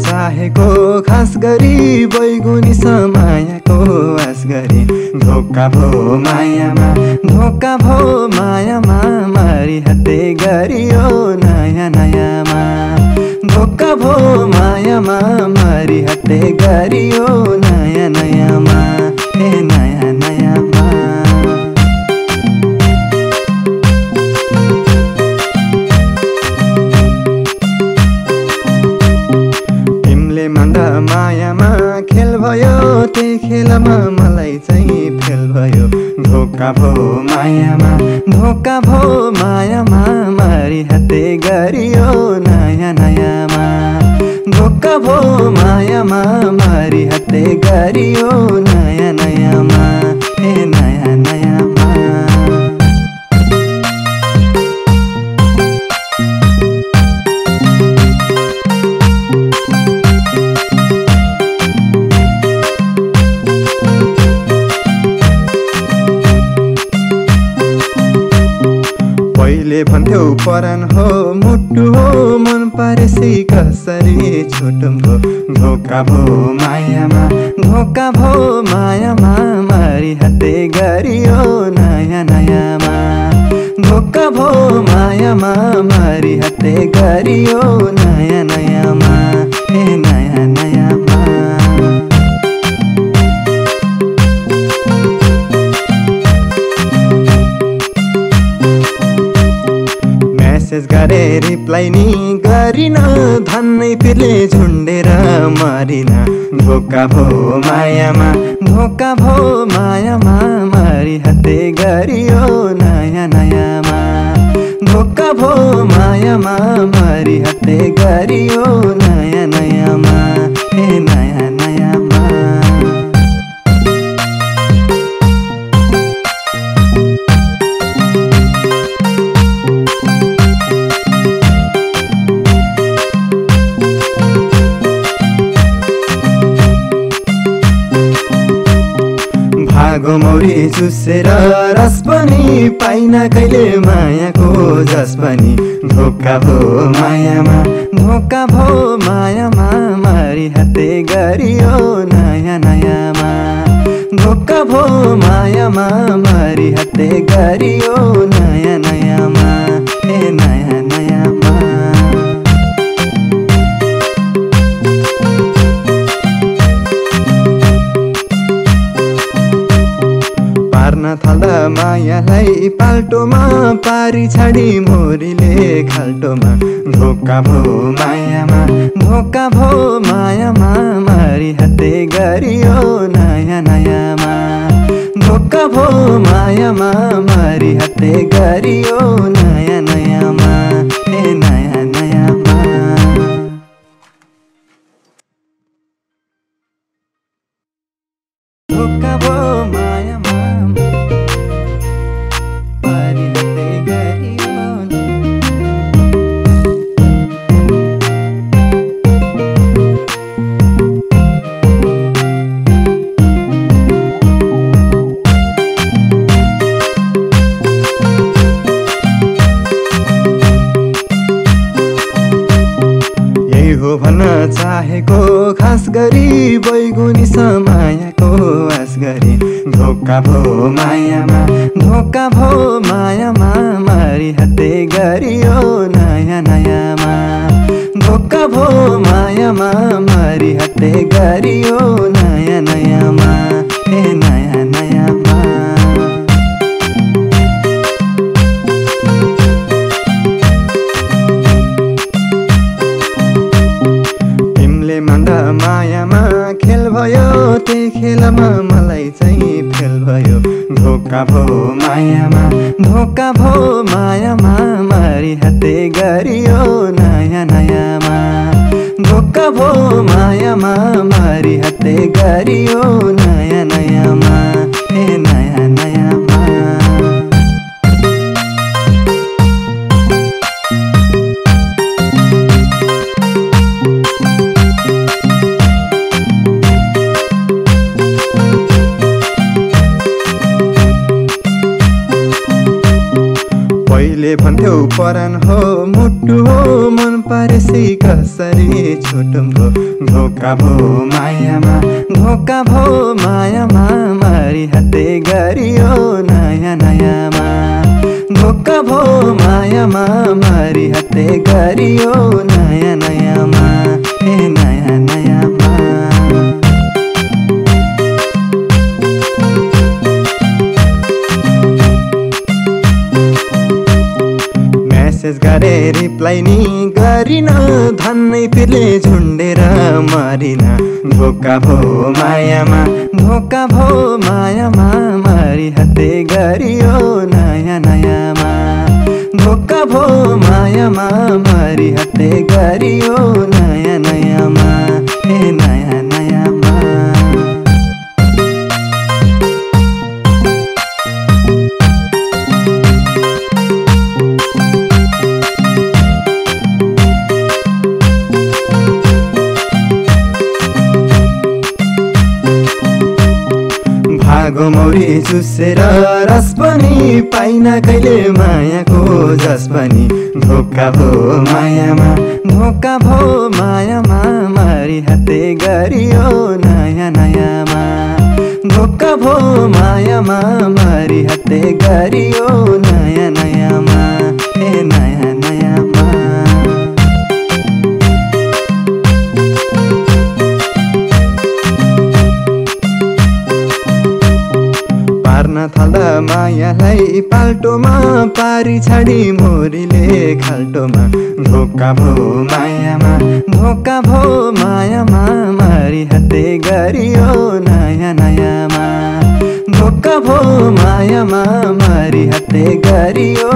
चाहेको खास गरी बैगुनी समायाको आस गरी धोका भो मायामा धोका भो मायामा मारी हत्ते गरियो नयाँ नयाँमा धोका भो मायामा मारी हत्ते गरियो नयाँ नयाँमा ए नयाँ नयाँमा तिमीले मान्दा मायामा खेल भयो त्यही खेलमा मलाई चाहिँ फेल भयो धोका भो मायामा धोका भो मायामा मारी हत्ते गरियो नयाँ नयाँमा धोका भो मायामा मारी हत्ते गरियो नयाँ नयाँमा ए नयाँ नयाँमा पहिले भन्थ्यौ परान हो मुटु हो मन पारेसी कसरी छुटुम भो धोका भो मायामा धोका भो मायामा मारी हत्ते गरियो नयाँ नयाँमा धोका भो मायामा मारी हत्ते गरियो नयाँ नयाँमा ए नयाँ नयाँमा मेसेज गरे रिप्लाई नि गरिन धन्नै पिरले झुन्डेर मरिन धोका भो मायामा धोका भो मायामा मारी हत्ते गरियो नयाँ नयाँमा धोका भो मायामा मारी हत्ते गरियो नयाँ नयाँमा ए नयाँ नयाँमा भागो मौरी चुसेर रस पनि पाइन कहिले मायाको जस पनि धोका भो मायामा धोका भो मायामा मारी हत्ते गरियो नयाँ नयाँमा धोका भो मायामा मारी हत्ते गरियो नयाँ नयाँमा ए नयाँ नयाँमा पार्न थाल्दा मायालाई पाल्टोमा पारी छाडी मोरीले खाल्टोमा धोका भो मायामा धोका भो मायामा मारी हत्ते गरियो नयाँ नयाँमा धोका भो मायामा मारी हत्ते गरियो नयाँ नयाँमा ए नयाँ नयाँमा धोका भो मायामा मारी हत्ते गरियो हो भन्न चाहेको खास गरी बैगुनी समायाको आस गरी धोका भो मायामा धोका भो मायामा मारी हत्ते गरियो नयाँ नयाँमा धोका भो मायामा मारी हत्ते गरियो नयाँ नयाँमा ए नयाँ नयाँमा मान्दा मायामा खेल भयो त्यही खेलमा मलाई चाहिँ फेल भयो धोका भो मायामा धोका भो मायामा मारी हत्ते गरियो नयाँ नयाँमा धोका भो मायामा मारी हत्ते गरियो नयाँ नयाँमा ए नयाँ नयाँमा पहिले भन्थ्यौ परान हो मुटु हो मन परेसी कसरी छुटुम भो धोका भो मायामा धोका भो मायामा मारी हाते गरियो नयाँ नयाँमा धोका भो मायामा मारी हाते गरियो नयाँ नयाँमा हे नयाँ नयाँमा मेसेज गरे रिप्लाई नि गरिन धन्नै पिरले झुन्डेर मरिन धोका भो मायामा धोका भो मायामा मारी हाते गरियो नयाँ नयाँमा धोका भो मायामा मारी हाते गरियो नयाँ नयाँमा हे नयाँ नयाँमा भागो मौरी चुसेर रस पनि पाइन कहिले मायाको जस पनि धोका भो मायामा धोका भो मायामा मारी हाते गरियो नयाँ नयाँमा धोका भो मायामा मारी हाते गरियो नयाँ नयाँमा हे नयाँ नयाँमा पार्न थाल्दा मायालाई पाल्टोमा पारी छाडी मोरीले खाल्टोमा धोका भो मायामा धोका भो मायामा मारी हाते गरियो नयाँ नयाँमा धोका भो मायामा मारी हाते गरियो